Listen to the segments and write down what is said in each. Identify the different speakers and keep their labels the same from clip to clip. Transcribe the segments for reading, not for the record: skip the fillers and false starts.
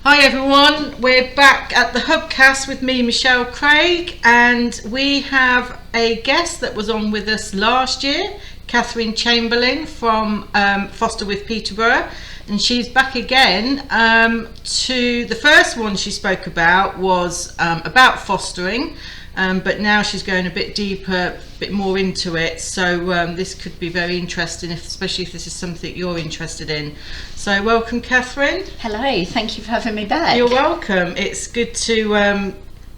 Speaker 1: Hi everyone, we're back at the Hubcast with me, Michelle Craig, and we have a guest that was on with us last year, Kathryn Chamberlain from Foster with Peterborough, and she's back again. To the first one she spoke about was about fostering, but now she's going a bit deeper, a bit more into it, so this could be very interesting, especially if this is something you're interested in. So welcome, Kathryn.
Speaker 2: Hello, thank you for having me back.
Speaker 1: You're welcome. It's good to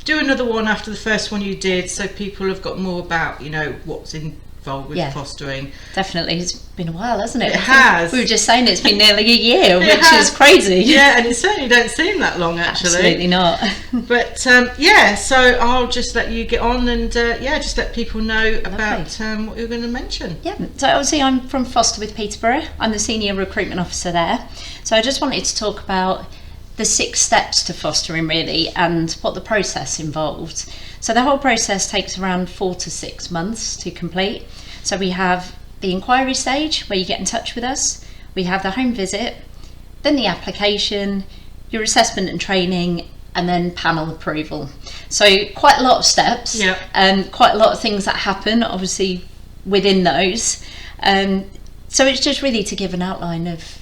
Speaker 1: do another one after the first one you did, so people have got more about, what's involved with fostering.
Speaker 2: Definitely, it's been a while, hasn't it?
Speaker 1: It has.
Speaker 2: We were just saying it's been nearly a year, which is crazy.
Speaker 1: Yeah, and it certainly don't seem that long, actually.
Speaker 2: Absolutely not.
Speaker 1: But so I'll just let you get on and just let people know about what you're going to mention.
Speaker 2: Yeah, so obviously I'm from Foster with Peterborough. I'm the Senior Recruitment Officer there. So I just wanted to talk about the 6 steps to fostering, really, and what the process involved. So the whole process takes around 4 to 6 months to complete. So we have the inquiry stage, where you get in touch with us. We have the home visit, then the application, your assessment and training, and then panel approval. So quite a lot of steps, and quite a lot of things that happen, obviously, within those. So it's just really to give an outline of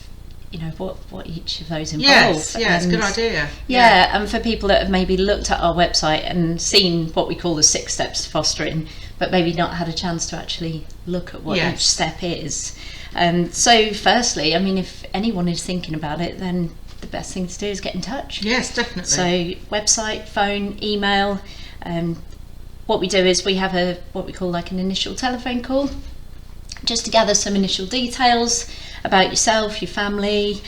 Speaker 2: what each of those involves.
Speaker 1: It's a good idea.
Speaker 2: Yeah, and for people that have maybe looked at our website and seen what we call the 6 steps to fostering, but maybe not had a chance to actually look at what each step is. So firstly, if anyone is thinking about it, then the best thing to do is get in touch.
Speaker 1: Yes, definitely.
Speaker 2: So website, phone, email. What we do is we have what we call like an initial telephone call, just to gather some initial details about yourself, your family,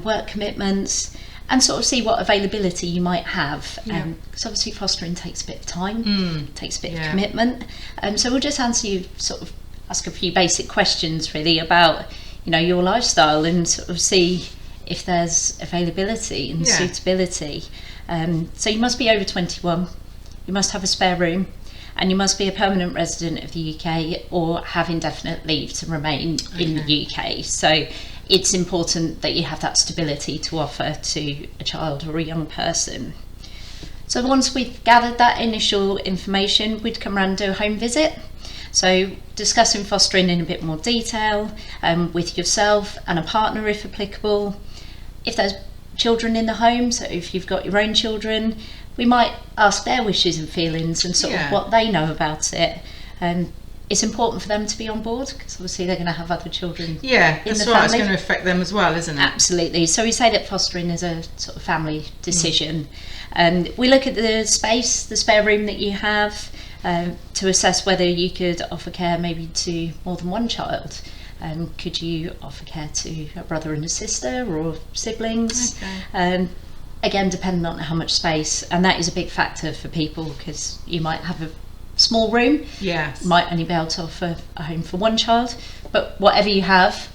Speaker 2: work commitments, and sort of see what availability you might have. Because obviously fostering takes a bit of time, takes a bit of commitment. So we'll just ask a few basic questions really about your lifestyle and sort of see if there's availability and suitability. So you must be over 21, you must have a spare room, and you must be a permanent resident of the UK or have indefinite leave to remain in the UK. So it's important that you have that stability to offer to a child or a young person. So once we've gathered that initial information, we'd come around and do a home visit. So discussing fostering in a bit more detail with yourself and a partner if applicable. If there's children in the home, so if you've got your own children, we might ask their wishes and feelings and sort of what they know about it. It's important for them to be on board because obviously they're going to have other children in the family.
Speaker 1: That's right, it's going to affect them as well, isn't it?
Speaker 2: Absolutely. So we say that fostering is a sort of family decision. We look at the space, the spare room that you have, to assess whether you could offer care maybe to more than one child. Could you offer care to a brother and a sister or siblings? Again, depending on how much space, and that is a big factor for people because you might have a small room, might only be able to offer a home for one child, but whatever you have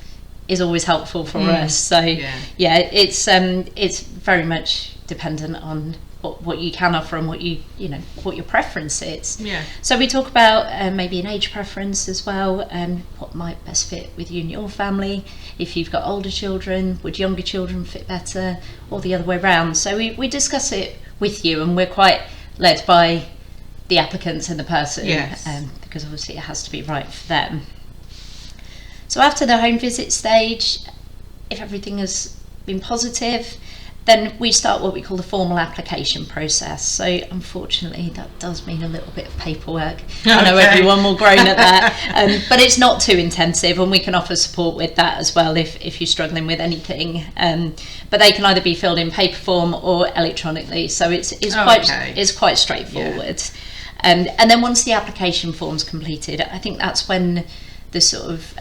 Speaker 2: is always helpful for us. So it's very much dependent on what you can offer and what what your preference is. So we talk about maybe an age preference as well, what might best fit with you and your family. If you've got older children, would younger children fit better, or the other way around? So we discuss it with you, and we're quite led by the applicants and the person, because obviously it has to be right for them. So after the home visit stage, if everything has been positive, then we start what we call the formal application process. So unfortunately that does mean a little bit of paperwork. I know everyone will groan at that, but it's not too intensive, and we can offer support with that as well if you're struggling with anything. But they can either be filled in paper form or electronically, so it's quite straightforward. And then once the application form's completed, I think that's when the sort of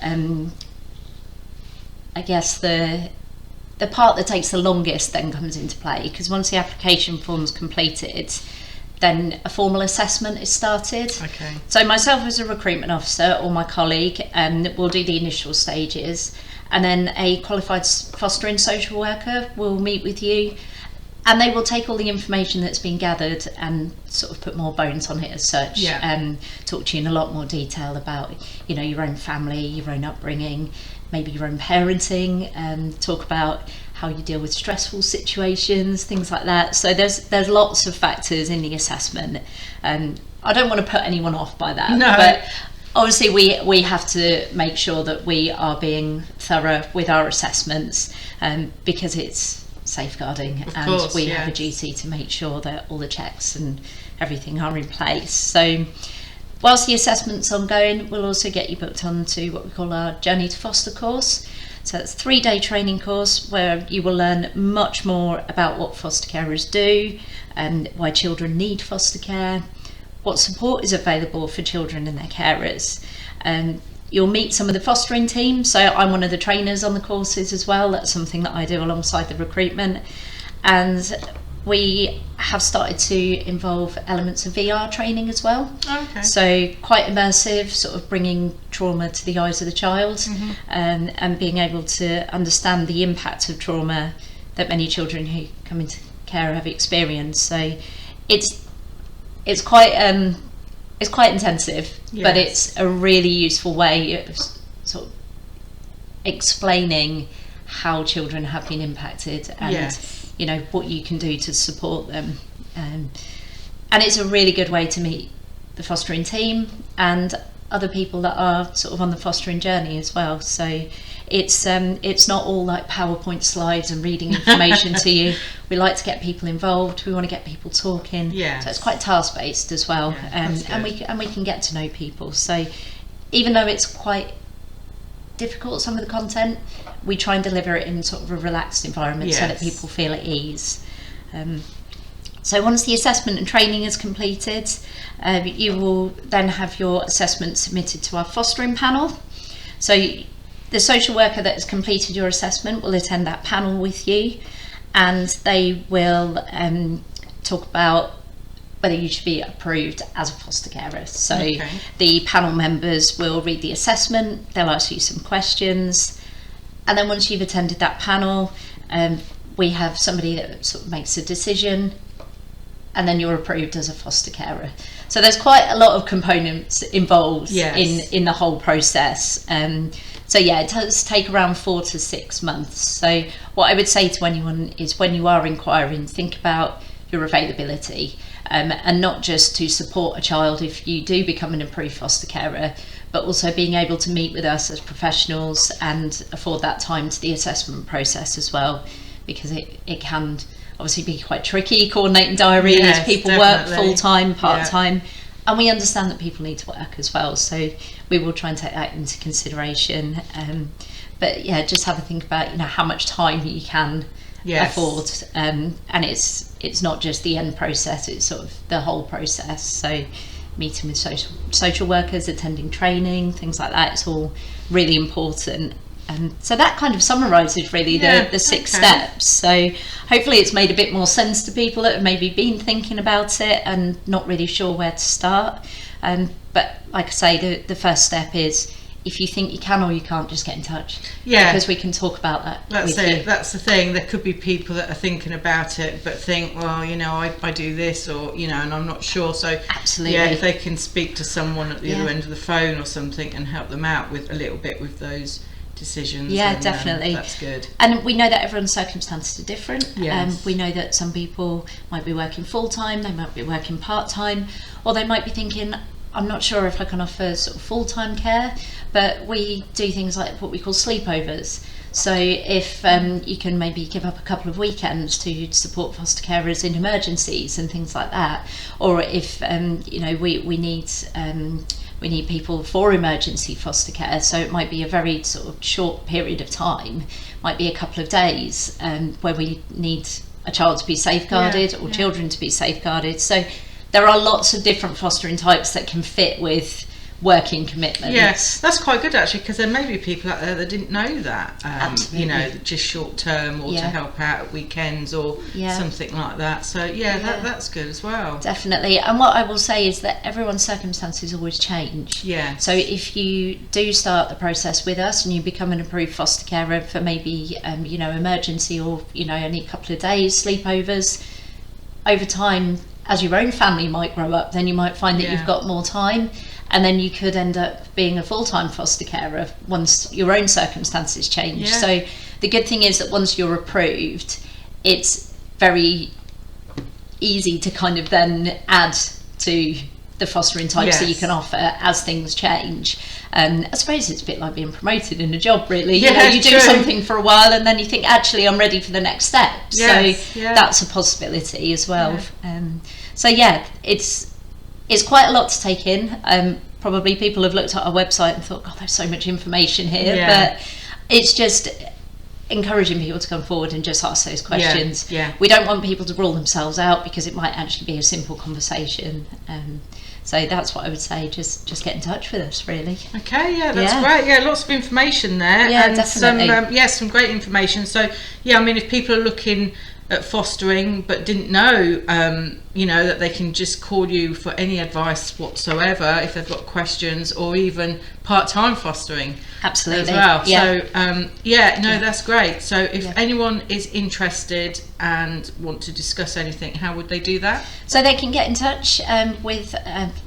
Speaker 2: the part that takes the longest then comes into play, because once the application form's completed, then a formal assessment is started. So myself as a recruitment officer or my colleague will do the initial stages, and then a qualified fostering social worker will meet with you, and they will take all the information that's been gathered and sort of put more bones on it as such. Talk to you in a lot more detail about your own family, your own upbringing, maybe your own parenting, talk about how you deal with stressful situations, things like that. So there's lots of factors in the assessment, and I don't want to put anyone off by that.
Speaker 1: No.
Speaker 2: But obviously we have to make sure that we are being thorough with our assessments, because it's safeguarding, and
Speaker 1: course,
Speaker 2: we
Speaker 1: yes.
Speaker 2: have a duty to make sure that all the checks and everything are in place. So whilst the assessment's ongoing, we'll also get you booked onto what we call our Journey to Foster course. So it's a 3-day training course where you will learn much more about what foster carers do, and why children need foster care, what support is available for children and their carers. And you'll meet some of the fostering team. So I'm one of the trainers on the courses as well. That's something that I do alongside the recruitment. And we have started to involve elements of VR training as well.
Speaker 1: Okay.
Speaker 2: So quite immersive, sort of bringing trauma to the eyes of the child,
Speaker 1: Mm-hmm.
Speaker 2: and being able to understand the impact of trauma that many children who come into care have experienced. So it's quite intensive, but
Speaker 1: Yes.
Speaker 2: it's a really useful way of sort of explaining how children have been impacted, and
Speaker 1: Yes.
Speaker 2: you know what you can do to support them, and it's a really good way to meet the fostering team and other people that are sort of on the fostering journey as well. So it's not all like PowerPoint slides and reading information to you. We like to get people involved. We want to get people talking.
Speaker 1: Yes.
Speaker 2: So it's quite task based as well,
Speaker 1: Yeah, that's
Speaker 2: and we can get to know people. So even though it's quite difficult, some of the content, we try and deliver it in sort of a relaxed environment, so that
Speaker 1: Yes.
Speaker 2: people feel at ease. So once the assessment and training is completed, you will then have your assessment submitted to our fostering panel. So the social worker that has completed your assessment will attend that panel with you, and they will talk about whether you should be approved as a foster carer. So
Speaker 1: Okay.
Speaker 2: the panel members will read the assessment, they'll ask you some questions, and then once you've attended that panel, we have somebody that sort of makes a decision, and then you're approved as a foster carer. So there's quite a lot of components involved.
Speaker 1: Yes.
Speaker 2: in the whole process. So yeah, it does take around 4 to 6 months. So what I would say to anyone is, when you are inquiring, think about your availability, and not just to support a child if you do become an approved foster carer, but also being able to meet with us as professionals and afford that time to the assessment process as well, because it can obviously be quite tricky coordinating diaries.
Speaker 1: Yes,
Speaker 2: people
Speaker 1: definitely.
Speaker 2: work full-time, part-time, and we understand that people need to work as well, so we will try and take that into consideration. But yeah, just have a think about, you know, how much time you can
Speaker 1: Yes.
Speaker 2: afford, and it's not just the end process, it's sort of the whole process. So meeting with social workers, attending training, things like that, it's all really important. And so that kind of summarises really the 6
Speaker 1: okay.
Speaker 2: steps. So hopefully it's made a bit more sense to people that have maybe been thinking about it and not really sure where to start. But like I say, the first step is, if you think you can or you can't, just get in touch.
Speaker 1: Yeah.
Speaker 2: Because we can talk about that.
Speaker 1: That's
Speaker 2: with
Speaker 1: it.
Speaker 2: you.
Speaker 1: That's the thing. There could be people that are thinking about it, but think, well, you know, I do this, or, you know, and I'm not sure. So
Speaker 2: Absolutely.
Speaker 1: yeah, if they can speak to someone at the
Speaker 2: Yeah.
Speaker 1: other end of the phone or something and help them out with a little bit with those decisions.
Speaker 2: Yeah,
Speaker 1: then,
Speaker 2: definitely.
Speaker 1: That's good.
Speaker 2: And we know that everyone's circumstances are different.
Speaker 1: Yes.
Speaker 2: We know that some people might be working full-time, they might be working part-time, or they might be thinking, I'm not sure if I can offer sort of full-time care, but we do things like what we call sleepovers. So if you can maybe give up a couple of weekends to support foster carers in emergencies and things like that, or if you know, we need people for emergency foster care, so it might be a very sort of short period of time, might be a couple of days, where we need a child to be safeguarded, or children to be safeguarded. So there are lots of different fostering types that can fit with working commitments.
Speaker 1: Yes, that's quite good actually, because there may be people out there that didn't know that.
Speaker 2: Absolutely.
Speaker 1: You know, just short term, or to help out at weekends, or something like that. So that's good as well.
Speaker 2: Definitely. And what I will say is that everyone's circumstances always change.
Speaker 1: Yeah.
Speaker 2: So if you do start the process with us and you become an approved foster carer for maybe you know, emergency, or you know, only a couple of days sleepovers, over time, as your own family might grow up, then you might find that you've got more time, and then you could end up being a full-time foster carer once your own circumstances change. So the good thing is that once you're approved, it's very easy to kind of then add to the fostering types that you can offer as things change. I suppose it's a bit like being promoted in a job, really. You do something for a while and then you think, actually, I'm ready for the next step. That's a possibility as well. It's quite a lot to take in. Probably people have looked at our website and thought, God, there's so much information here. But it's just encouraging people to come forward and just ask those questions. We don't want people to rule themselves out, because it might actually be a simple conversation. So that's what I would say, just get in touch with us, really.
Speaker 1: Okay, that's great. Lots of information there.
Speaker 2: And definitely.
Speaker 1: Some great information. So I mean, if people are looking at fostering but didn't know, that they can just call you for any advice whatsoever if they've got questions, or even part-time fostering.
Speaker 2: Absolutely.
Speaker 1: As well. So that's great. So if anyone is interested and want to discuss anything, how would they do that?
Speaker 2: So they can get in touch with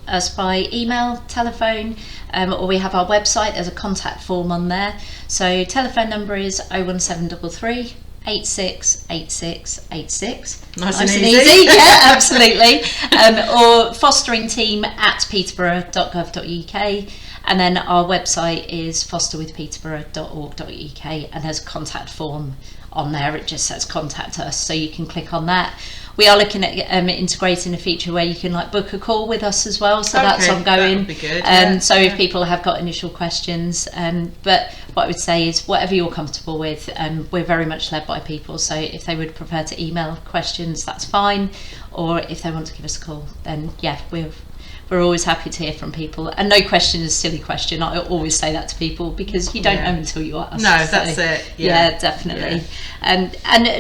Speaker 2: us by email, telephone, or we have our website. There's a contact form on there. So telephone number is 01733 868686.
Speaker 1: Nice and easy.
Speaker 2: Yeah, absolutely. Or fosteringteam@peterborough.gov.uk, and then our website is fosterwithpeterborough.org.uk, and there's a contact form on there. It just says contact us, so you can click on that. We are looking at integrating a feature where you can book a call with us as well, so that's ongoing.
Speaker 1: That would be good.
Speaker 2: So if people have got initial questions, but what I would say is whatever you're comfortable with. We're very much led by people, so if they would prefer to email questions, that's fine, or if they want to give us a call, then we're always happy to hear from people. And no question is a silly question. I always say that to people, because you don't know until you ask.
Speaker 1: No, that's it.
Speaker 2: Yeah, definitely. And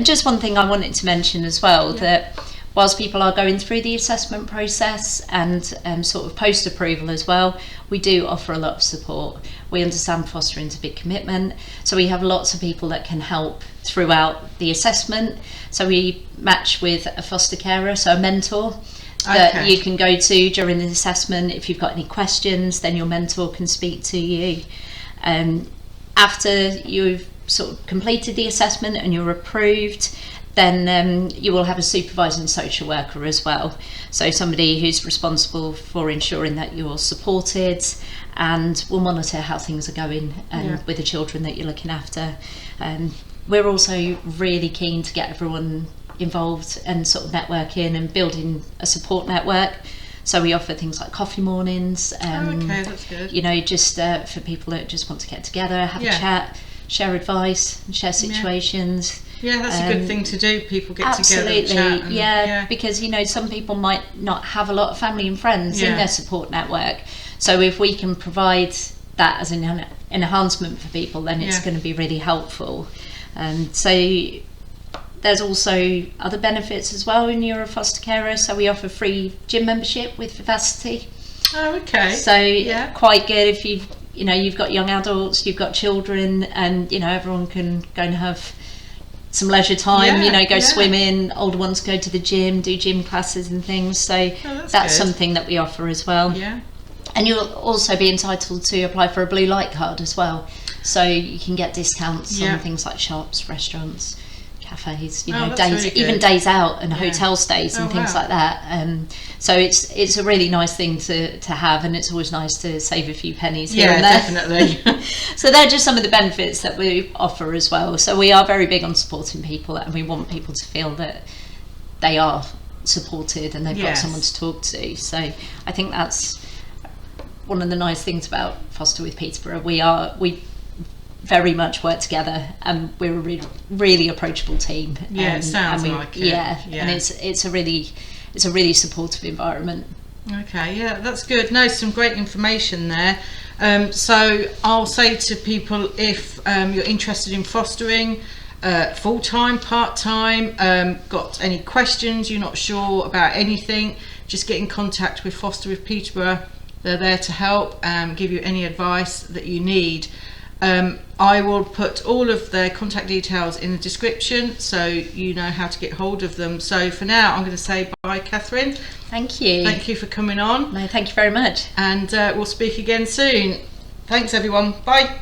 Speaker 2: just one thing I wanted to mention as well, that whilst people are going through the assessment process and sort of post-approval as well, we do offer a lot of support. We understand fostering's a big commitment, so we have lots of people that can help throughout the assessment. So we match with a foster carer, so a mentor, that you can go to during the assessment. If you've got any questions, then your mentor can speak to you. After you've sort of completed the assessment and you're approved, then you will have a supervising social worker as well. So somebody who's responsible for ensuring that you're supported and will monitor how things are going with the children that you're looking after. We're also really keen to get everyone involved and sort of networking and building a support network. So we offer things like coffee mornings.
Speaker 1: That's good.
Speaker 2: Just for people that just want to get together, have a chat, share advice, and share situations.
Speaker 1: Yeah, that's a good thing to do. People get together and chat.
Speaker 2: Because some people might not have a lot of family and friends in their support network. So if we can provide that as an enhancement for people, then it's going to be really helpful. So there's also other benefits as well when you're a foster carer. So we offer free gym membership with Vivacity. So quite good if you've got young adults, you've got children, and everyone can go and have some leisure time, go swimming. Older ones go to the gym, do gym classes and things. So that's something that we offer as well. And you'll also be entitled to apply for a blue light card as well, so you can get discounts on things like shops, restaurants, cafes, days, really even days out and hotel stays and things like that. So it's a really nice thing to have, and it's always nice to save a few pennies here and there.
Speaker 1: Definitely.
Speaker 2: So they're just some of the benefits that we offer as well. So we are very big on supporting people, and we want people to feel that they are supported and they've got someone to talk to. So I think that's one of the nice things about Foster with Peterborough. We very much work together, and we're a really approachable team.
Speaker 1: It sounds like it.
Speaker 2: And it's a really supportive environment.
Speaker 1: Okay, that's good. No, some great information there. So I'll say to people, if you're interested in fostering, full-time, part-time, got any questions, you're not sure about anything, just get in contact with Foster with Peterborough. They're there to help, give you any advice that you need. I will put all of their contact details in the description, so you know how to get hold of them. So for now, I'm going to say bye, Kathryn.
Speaker 2: Thank you.
Speaker 1: Thank you for coming on.
Speaker 2: No, thank you very much.
Speaker 1: And we'll speak again soon. Thanks, everyone. Bye.